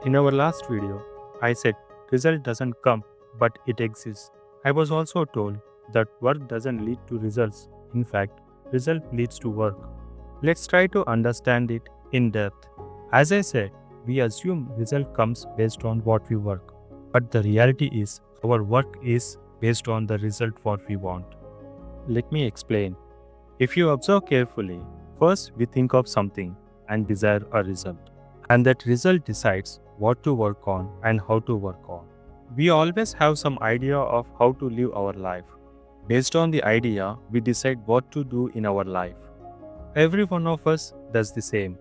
In our last video, I said result doesn't come, but it exists. I was also told that work doesn't lead to results. In fact, result leads to work. Let's try to understand it in depth. As I said, we assume result comes based on what we work, but the reality is our work is based on the result what we want. Let me explain. If you observe carefully, first we think of something and desire a result. And that result decides what to work on and how to work on. We always have some idea of how to live our life. Based on the idea, we decide what to do in our life. Every one of us does the same.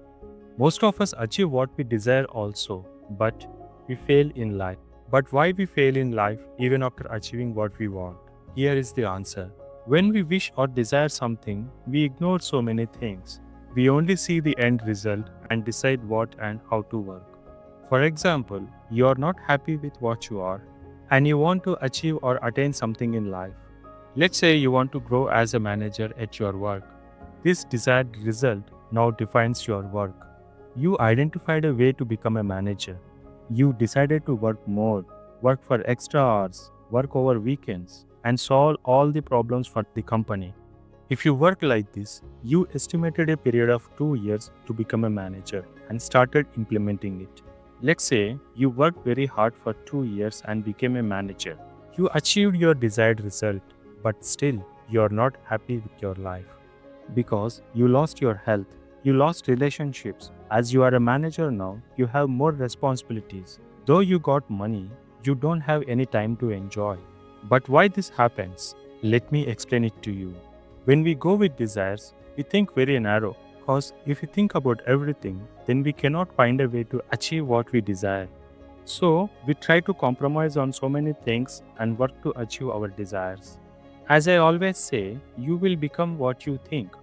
Most of us achieve what we desire also, but we fail in life. But why we fail in life even after achieving what we want? Here is the answer. When we wish or desire something, we ignore so many things. We only see the end result and decide what and how to work. For example, you are not happy with what you are and you want to achieve or attain something in life. Let's say you want to grow as a manager at your work. This desired result now defines your work. You identified a way to become a manager. You decided to work more, work for extra hours, work over weekends, and solve all the problems for the company. If you work like this, you estimated a period of 2 years to become a manager and started implementing it. Let's say you worked very hard for 2 years and became a manager. You achieved your desired result, but still you are not happy with your life because you lost your health, you lost relationships. As you are a manager now, you have more responsibilities. Though you got money, you don't have any time to enjoy. But why this happens? Let me explain it to you. When we go with desires, we think very narrow because if we think about everything, then we cannot find a way to achieve what we desire. So, we try to compromise on so many things and work to achieve our desires. As I always say, you will become what you think.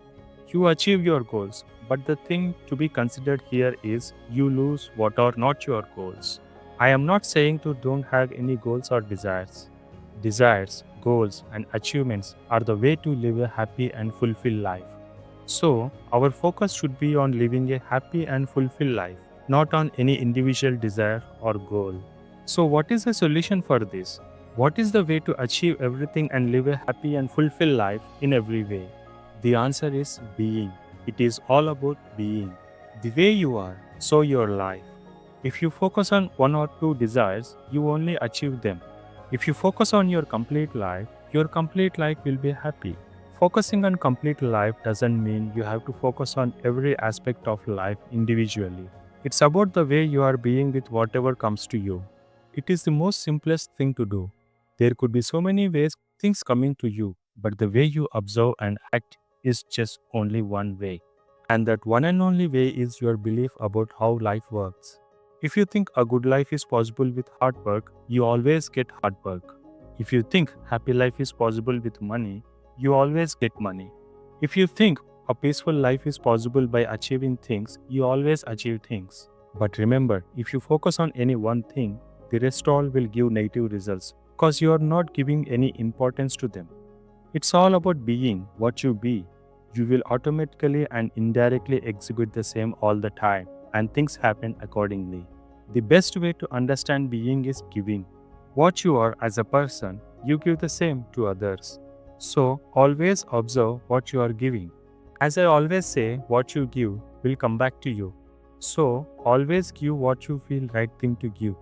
You achieve your goals, but the thing to be considered here is you lose what are not your goals. I am not saying to don't have any goals or desires. Desires, goals, and achievements are the way to live a happy and fulfilled life. So, our focus should be on living a happy and fulfilled life, not on any individual desire or goal. So, what is the solution for this? What is the way to achieve everything and live a happy and fulfilled life in every way? The answer is being. It is all about being. The way you are, so your life. If you focus on one or two desires, you only achieve them. If you focus on your complete life will be happy. Focusing on complete life doesn't mean you have to focus on every aspect of life individually. It's about the way you are being with whatever comes to you. It is the most simplest thing to do. There could be so many ways things coming to you, but the way you observe and act is just only one way. And that one and only way is your belief about how life works. If you think a good life is possible with hard work, you always get hard work. If you think happy life is possible with money, you always get money. If you think a peaceful life is possible by achieving things, you always achieve things. But remember, if you focus on any one thing, the rest all will give negative results because you are not giving any importance to them. It's all about being what you be. You will automatically and indirectly execute the same all the time, and things happen accordingly. The best way to understand being is giving. What you are as a person, you give the same to others. So, always observe what you are giving. As I always say, what you give will come back to you. So, always give what you feel right thing to give.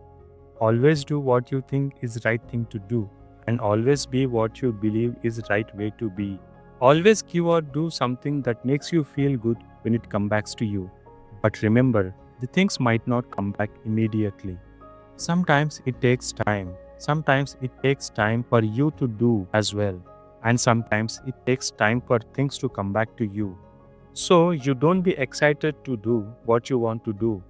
Always do what you think is right thing to do. And always be what you believe is right way to be. Always give or do something that makes you feel good when it comes back to you. But remember, the things might not come back immediately. Sometimes it takes time. Sometimes it takes time for you to do as well. And sometimes it takes time for things to come back to you. So you don't be excited to do what you want to do.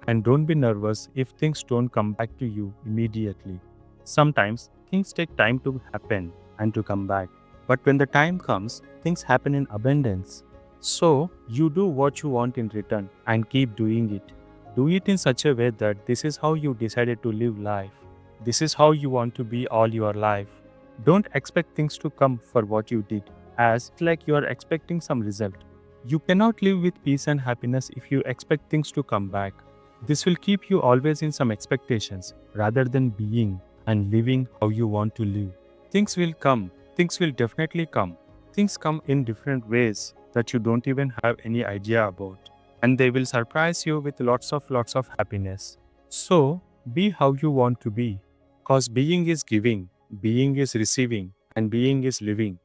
And don't be nervous if things don't come back to you immediately. Sometimes things take time to happen and to come back. But when the time comes, things happen in abundance. So you do what you want in return and keep doing it. Do it in such a way that this is how you decided to live life. This is how you want to be all your life. Don't expect things to come for what you did, as like you are expecting some result. You cannot live with peace and happiness if you expect things to come back. This will keep you always in some expectations rather than being and living how you want to live. Things will come. Things will definitely come. Things come in different ways that you don't even have any idea about. And they will surprise you with lots of happiness. So, be how you want to be. Cause being is giving, being is receiving, and being is living.